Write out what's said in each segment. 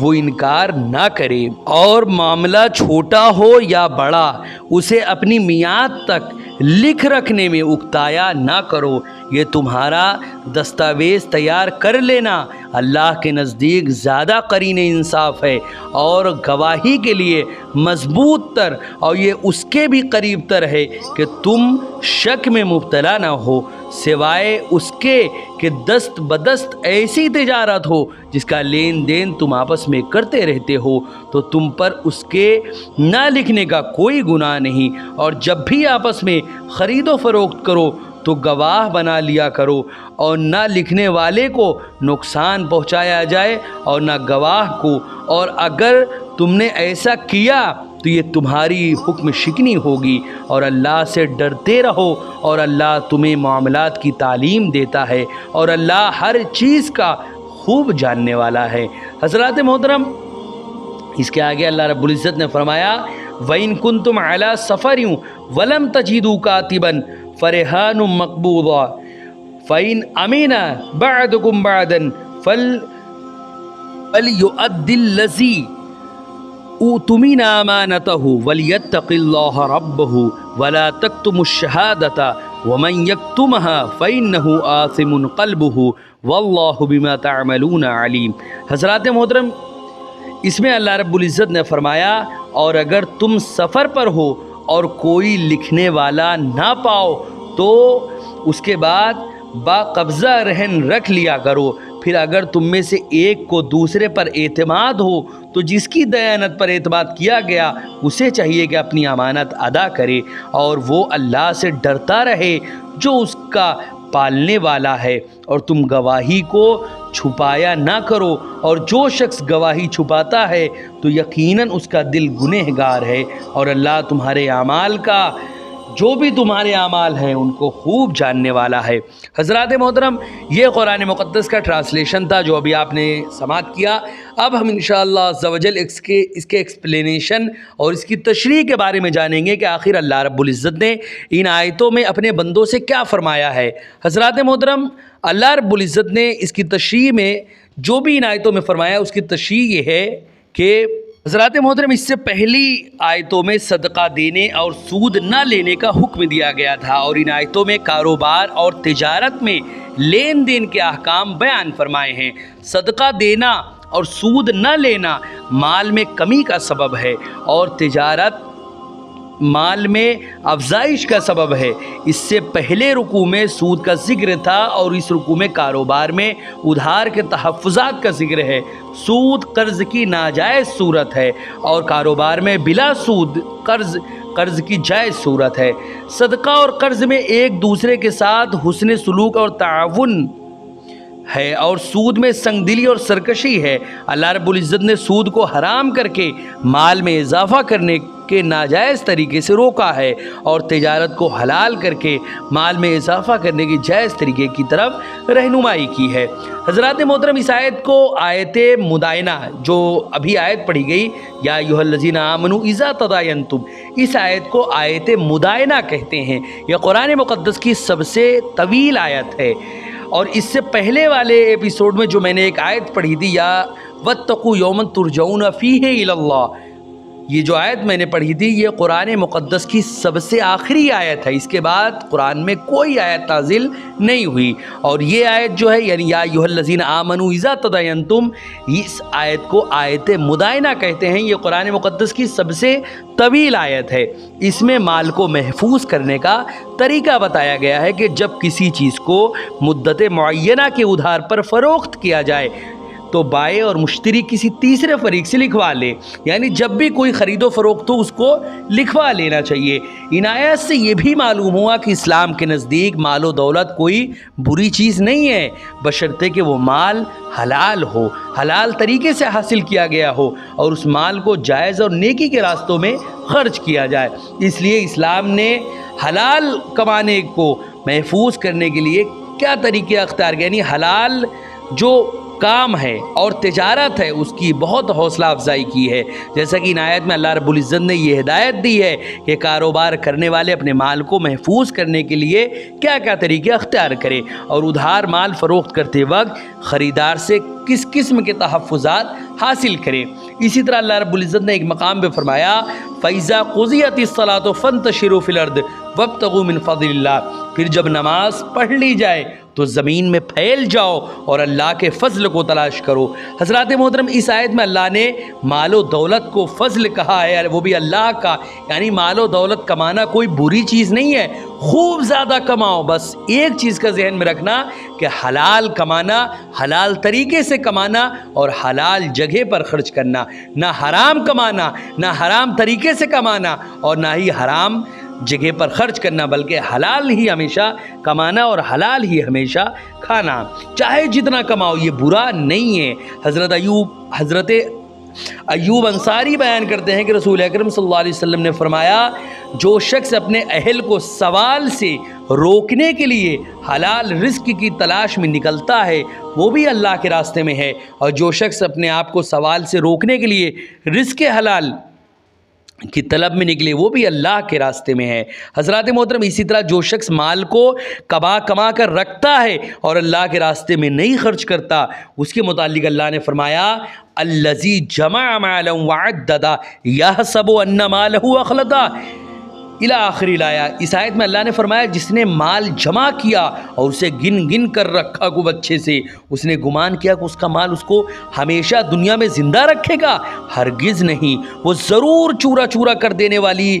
وہ انکار نہ کرے، اور معاملہ چھوٹا ہو یا بڑا اسے اپنی میعاد تک لکھ رکھنے میں اکتایا نہ کرو۔ یہ تمہارا دستاویز تیار کر لینا اللہ کے نزدیک زیادہ قرین انصاف ہے اور گواہی کے لیے مضبوط تر، اور یہ اس کے بھی قریب تر ہے کہ تم شک میں مبتلا نہ ہو، سوائے اس کے کہ دست بدست ایسی تجارت ہو جس کا لین دین تم آپس میں کرتے رہتے ہو، تو تم پر اس کے نہ لکھنے کا کوئی گناہ نہیں۔ اور جب بھی آپس میں خرید و فروخت کرو تو گواہ بنا لیا کرو، اور نہ لکھنے والے کو نقصان پہنچایا جائے اور نہ گواہ کو، اور اگر تم نے ایسا کیا تو یہ تمہاری حکم شکنی ہوگی۔ اور اللہ سے ڈرتے رہو، اور اللہ تمہیں معاملات کی تعلیم دیتا ہے، اور اللہ ہر چیز کا خوب جاننے والا ہے۔ حضرات محترم، اس کے آگے اللہ رب العزت نے فرمایا وَإِن كُنتُمْ عَلَى سَفَرٍ وَلَمْ تَجِدُوا كَاتِبًا فَرِهَانٌ مَقْبُوضًا فَإِنْ أَمِنَ بَعْضُكُمْ بَعْضًا فَلْيُؤَدِّ الَّذِي اؤْتُمِنَ أَمَانَتَهُ وَلْيَتَّقِ اللَّهَ رَبَّهُ وَلَا تَكْتُمُوا الشَّهَادَةَ وَمَنْ يَكْتُمْهَا فَإِنَّهُ آثِمٌ قَلْبُهُ وَاللَّهُ بِمَا تَعْمَلُونَ عَلِيمٌ۔ حضرات محترم، اس میں اللہ رب العزت نے فرمایا اور اگر تم سفر پر ہو اور کوئی لکھنے والا نہ پاؤ تو اس کے بعد باقبضہ رہن رکھ لیا کرو۔ پھر اگر تم میں سے ایک کو دوسرے پر اعتماد ہو تو جس کی دیانت پر اعتماد کیا گیا اسے چاہیے کہ اپنی امانت ادا کرے، اور وہ اللہ سے ڈرتا رہے جو اس کا پالنے والا ہے، اور تم گواہی کو چھپایا نہ کرو، اور جو شخص گواہی چھپاتا ہے تو یقیناً اس کا دل گنہگار ہے، اور اللہ تمہارے اعمال کا، جو بھی تمہارے اعمال ہیں ان کو خوب جاننے والا ہے۔ حضرات محترم، یہ قرآن مقدس کا ٹرانسلیشن تھا جو ابھی آپ نے سماعت کیا۔ اب ہم انشاءاللہ عز و جل اس کے ایکسپلینیشن اور اس کی تشریح کے بارے میں جانیں گے کہ آخر اللہ رب العزت نے ان آیتوں میں اپنے بندوں سے کیا فرمایا ہے۔ حضرات محترم، اللہ رب العزت نے اس کی تشریح میں جو بھی ان آیتوں میں فرمایا اس کی تشریح یہ ہے کہ حضرات محترم، اس سے پہلی آیتوں میں صدقہ دینے اور سود نہ لینے کا حکم دیا گیا تھا، اور ان آیتوں میں کاروبار اور تجارت میں لین دین کے احکام بیان فرمائے ہیں۔ صدقہ دینا اور سود نہ لینا مال میں کمی کا سبب ہے، اور تجارت مال میں افزائش کا سبب ہے۔ اس سے پہلے رکوع میں سود کا ذکر تھا، اور اس رکوع میں کاروبار میں ادھار کے تحفظات کا ذکر ہے۔ سود قرض کی ناجائز صورت ہے، اور کاروبار میں بلا سود قرض کی جائز صورت ہے۔ صدقہ اور قرض میں ایک دوسرے کے ساتھ حسن سلوک اور تعاون ہے، اور سود میں سنگ دلی اور سرکشی ہے۔ اللہ رب العزت نے سود کو حرام کر کے مال میں اضافہ کرنے کے ناجائز طریقے سے روکا ہے، اور تجارت کو حلال کر کے مال میں اضافہ کرنے کی جائز طریقے کی طرف رہنمائی کی ہے۔ حضرات محترم، اس آیت کو آیت مدائنہ جو ابھی آیت پڑھی گئی یا ایھا الذین آمنوا اذا تداینتم، اس آیت کو آیت مدائنہ کہتے ہیں۔ یہ قرآن مقدس کی سب سے طویل آیت ہے، اور اس سے پہلے والے ایپیسوڈ میں جو میں نے ایک آیت پڑھی تھی یا واتقوا یوما ترجعون فیہ الی اللہ، یہ جو آیت میں نے پڑھی تھی یہ قرآن مقدس کی سب سے آخری آیت ہے۔ اس کے بعد قرآن میں کوئی آیت نازل نہیں ہوئی، اور یہ آیت جو ہے یعنی یا ایھا الذین آمنوا اذا تداینتم، اس آیت کو آیت مدائنہ کہتے ہیں۔ یہ قرآن مقدس کی سب سے طویل آیت ہے۔ اس میں مال کو محفوظ کرنے کا طریقہ بتایا گیا ہے کہ جب کسی چیز کو مدت معینہ کے ادھار پر فروخت کیا جائے تو بائع اور مشتری کسی تیسرے فریق سے لکھوا لے، یعنی جب بھی کوئی خرید و فروخت ہو اس کو لکھوا لینا چاہیے۔ ان آیات سے یہ بھی معلوم ہوا کہ اسلام کے نزدیک مال و دولت کوئی بری چیز نہیں ہے، بشرطے کہ وہ مال حلال ہو، حلال طریقے سے حاصل کیا گیا ہو، اور اس مال کو جائز اور نیکی کے راستوں میں خرچ کیا جائے۔ اس لیے اسلام نے حلال کمانے کو محفوظ کرنے کے لیے کیا طریقے اختیار کیا، یعنی حلال جو کام ہے اور تجارت ہے اس کی بہت حوصلہ افزائی کی ہے۔ جیسا کہ ان آیت میں اللہ رب العزت نے یہ ہدایت دی ہے کہ کاروبار کرنے والے اپنے مال کو محفوظ کرنے کے لیے کیا کیا طریقے اختیار کریں، اور ادھار مال فروخت کرتے وقت خریدار سے کس قسم کے تحفظات حاصل کریں۔ اسی طرح اللہ رب العزت نے ایک مقام پہ فرمایا فَإِذَا قُضِيَتِ الصَّلَاةُ فَانتَشِرُوا فِي الْأَرْضِ وَابْتَغُوا مِن فَضْلِ اللَّهِ، پھر جب نماز پڑھ لی جائے تو زمین میں پھیل جاؤ اور اللہ کے فضل کو تلاش کرو۔ حضرات محترم، اس آیت میں اللہ نے مال و دولت کو فضل کہا ہے، وہ بھی اللہ کا، یعنی مال و دولت کمانا کوئی بری چیز نہیں ہے، خوب زیادہ کماؤ، بس ایک چیز کا ذہن میں رکھنا کہ حلال کمانا، حلال طریقے سے کمانا اور حلال جگہ پر خرچ کرنا، نہ حرام کمانا، نہ حرام طریقے سے کمانا اور نہ ہی حرام جگہ پر خرچ کرنا، بلکہ حلال ہی ہمیشہ کمانا اور حلال ہی ہمیشہ کھانا، چاہے جتنا کماؤ، یہ برا نہیں ہے۔ حضرت ایوب انصاری بیان کرتے ہیں کہ رسول اکرم صلی اللہ علیہ وسلم نے فرمایا جو شخص اپنے اہل کو سوال سے روکنے کے لیے حلال رزق کی تلاش میں نکلتا ہے وہ بھی اللہ کے راستے میں ہے، اور جو شخص اپنے آپ کو سوال سے روکنے کے لیے رزق حلال کی طلب میں نکلے وہ بھی اللہ کے راستے میں ہے۔ حضرات محترم، اسی طرح جو شخص مال کو کما کر رکھتا ہے اور اللہ کے راستے میں نہیں خرچ کرتا، اس کے متعلق اللہ نے فرمایا الذی جمع مالا وعددا یحسب ان مالہ اخلدا الی آخری الآیہ۔ اس آیت میں اللہ نے فرمایا جس نے مال جمع کیا اور اسے گن گن کر رکھا خوب اچھے سے، اس نے گمان کیا کہ اس کا مال اس کو ہمیشہ دنیا میں زندہ رکھے گا، ہرگز نہیں، وہ ضرور چورا چورا کر دینے والی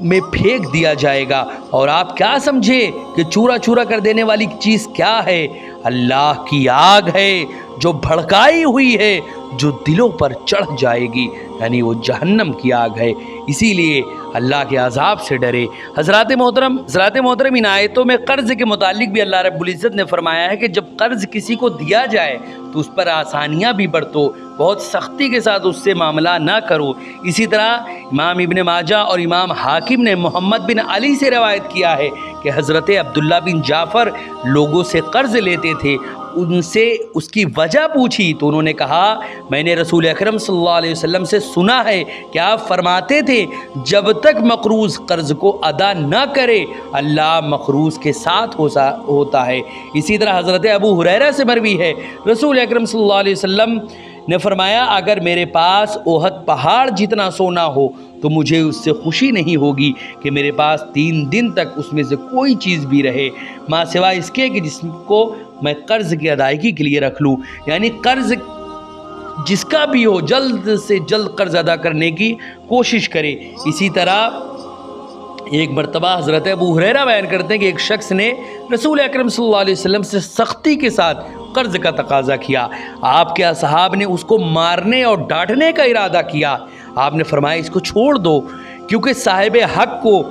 میں پھینک دیا جائے گا۔ اور آپ کیا سمجھے کہ چورا چورا کر دینے والی چیز کیا ہے؟ اللہ کی آگ ہے جو بھڑکائی ہوئی ہے، جو دلوں پر چڑھ جائے گی، یعنی وہ جہنم کی آگ ہے۔ اسی لیے اللہ کے عذاب سے ڈرے۔ حضرات محترم، ان آیتوں میں قرض کے متعلق بھی اللہ رب العزت نے فرمایا ہے کہ جب قرض کسی کو دیا جائے تو اس پر آسانیاں بھی برتو، بہت سختی کے ساتھ اس سے معاملہ نہ کرو۔ اسی طرح امام ابن ماجہ اور امام حاکم نے محمد بن علی سے روایت کیا ہے کہ حضرت عبداللہ بن جعفر لوگوں سے قرض لیتے تھے، ان سے اس کی وجہ پوچھی تو انہوں نے کہا میں نے رسول اکرم صلی اللہ علیہ وسلم سے سنا ہے کہ آپ فرماتے تھے جب تک مقروض قرض کو ادا نہ کرے اللہ مقروض کے ساتھ ہوتا ہے۔ اسی طرح حضرت ابو ہریرہ سے مروی ہے رسول اکرم صلی اللہ علیہ وسلم نے فرمایا اگر میرے پاس احد پہاڑ جتنا سونا ہو تو مجھے اس سے خوشی نہیں ہوگی کہ میرے پاس 3 دن تک اس میں سے کوئی چیز بھی رہے ماں سوائے اس کے کہ جس کو میں قرض کی ادائیگی کے لیے رکھ لوں، یعنی قرض جس کا بھی ہو جلد سے جلد قرض ادا کرنے کی کوشش کرے۔ اسی طرح ایک مرتبہ حضرت ابو ہریرہ بیان کرتے ہیں کہ ایک شخص نے رسول اکرم صلی اللہ علیہ وسلم سے سختی کے ساتھ قرض کا تقاضا کیا، آپ کے اصحاب نے اس کو مارنے اور ڈانٹنے کا ارادہ کیا، آپ نے فرمایا اس کو چھوڑ دو کیونکہ صاحب حق کو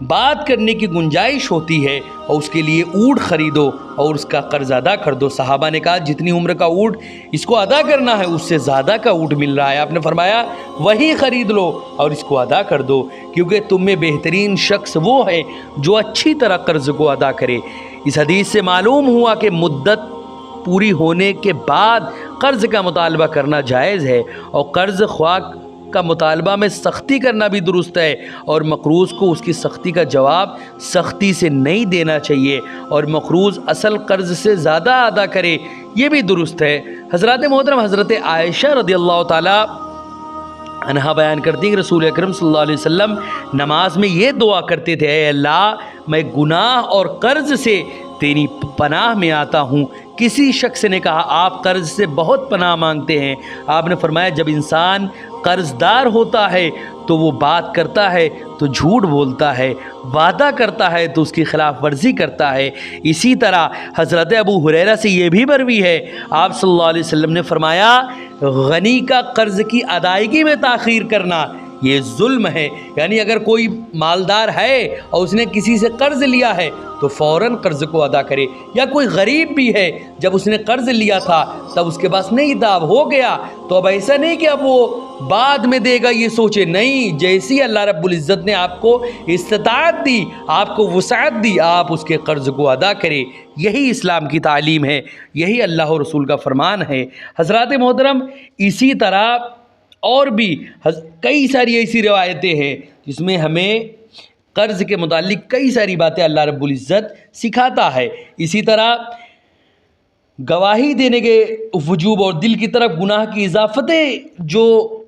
بات کرنے کی گنجائش ہوتی ہے اور اس کے لیے اونٹ خریدو اور اس کا قرض ادا کر دو۔ صحابہ نے کہا جتنی عمر کا اونٹ اس کو ادا کرنا ہے اس سے زیادہ کا اونٹ مل رہا ہے، آپ نے فرمایا وہی خرید لو اور اس کو ادا کر دو کیونکہ تم میں بہترین شخص وہ ہے جو اچھی طرح قرض کو ادا کرے۔ اس حدیث سے معلوم ہوا کہ مدت پوری ہونے کے بعد قرض کا مطالبہ کرنا جائز ہے، اور قرض خواہ کا مطالبہ میں سختی کرنا بھی درست ہے، اور مقروض کو اس کی سختی کا جواب سختی سے نہیں دینا چاہیے، اور مقروض اصل قرض سے زیادہ ادا کرے یہ بھی درست ہے۔ حضرات محترم، حضرت عائشہ رضی اللہ تعالی عنہا بیان کرتی ہیں کہ رسول اکرم صلی اللہ علیہ وسلم نماز میں یہ دعا کرتے تھے اے اللہ میں گناہ اور قرض سے تیری پناہ میں آتا ہوں۔ کسی شخص نے کہا آپ قرض سے بہت پناہ مانگتے ہیں، آپ نے فرمایا جب انسان قرض دار ہوتا ہے تو وہ بات کرتا ہے تو جھوٹ بولتا ہے، وعدہ کرتا ہے تو اس کی خلاف ورزی کرتا ہے۔ اسی طرح حضرت ابو ہریرہ سے یہ بھی مروی ہے آپ صلی اللہ علیہ وسلم نے فرمایا غنی کا قرض کی ادائیگی میں تاخیر کرنا یہ ظلم ہے، یعنی اگر کوئی مالدار ہے اور اس نے کسی سے قرض لیا ہے تو فوراً قرض کو ادا کرے، یا کوئی غریب بھی ہے جب اس نے قرض لیا تھا تب اس کے پاس نہیں تھا ہو گیا تو اب ایسا نہیں کہ اب وہ بعد میں دے گا یہ سوچے، نہیں، جیسی اللہ رب العزت نے آپ کو استطاعت دی، آپ کو وسعت دی، آپ اس کے قرض کو ادا کرے۔ یہی اسلام کی تعلیم ہے، یہی اللہ و رسول کا فرمان ہے۔ حضرات محترم، اسی طرح اور بھی کئی ساری ایسی روایتیں ہیں جس میں ہمیں قرض کے متعلق کئی ساری باتیں اللہ رب العزت سکھاتا ہے۔ اسی طرح گواہی دینے کے وجوب اور دل کی طرف گناہ کی اضافتیں جو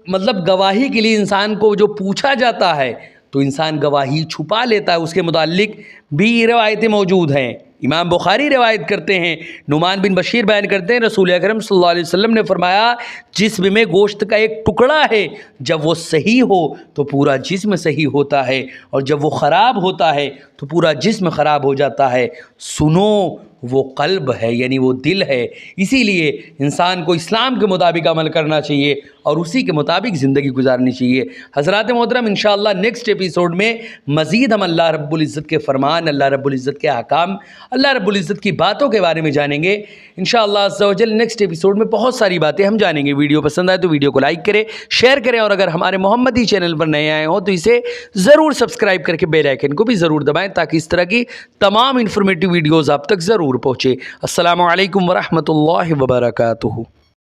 مطلب گواہی کے لیے انسان کو جو پوچھا جاتا ہے تو انسان گواہی چھپا لیتا ہے، اس کے متعلق بھی روایتیں موجود ہیں۔ امام بخاری روایت کرتے ہیں، نعمان بن بشیر بیان کرتے ہیں، رسول اکرم صلی اللہ علیہ وسلم نے فرمایا جسم میں گوشت کا ایک ٹکڑا ہے، جب وہ صحیح ہو تو پورا جسم صحیح ہوتا ہے، اور جب وہ خراب ہوتا ہے تو پورا جسم خراب ہو جاتا ہے۔ سنو وہ قلب ہے، یعنی وہ دل ہے۔ اسی لیے انسان کو اسلام کے مطابق عمل کرنا چاہیے اور اسی کے مطابق زندگی گزارنی چاہیے۔ حضرات محترم، انشاءاللہ نیکسٹ ایپیسوڈ میں مزید ہم اللہ رب العزت کے فرمان، اللہ رب العزت کے احکام، اللہ رب العزت کی باتوں کے بارے میں جانیں گے انشاءاللہ عز و جل۔ نیکسٹ ایپیسوڈ میں بہت ساری باتیں ہم جانیں گے۔ ویڈیو پسند آئے تو ویڈیو کو لائک کریں، شیئر کریں، اور اگر ہمارے محمدی چینل پر نئے آئے ہوں تو اسے ضرور سبسکرائب کر کے بیل آئیکن کو بھی ضرور دبائیں تاکہ اس طرح کی تمام انفارمیٹیو ویڈیوز آپ تک ضرور پہنچے۔ السلام علیکم ورحمۃ اللہ وبرکاتہ۔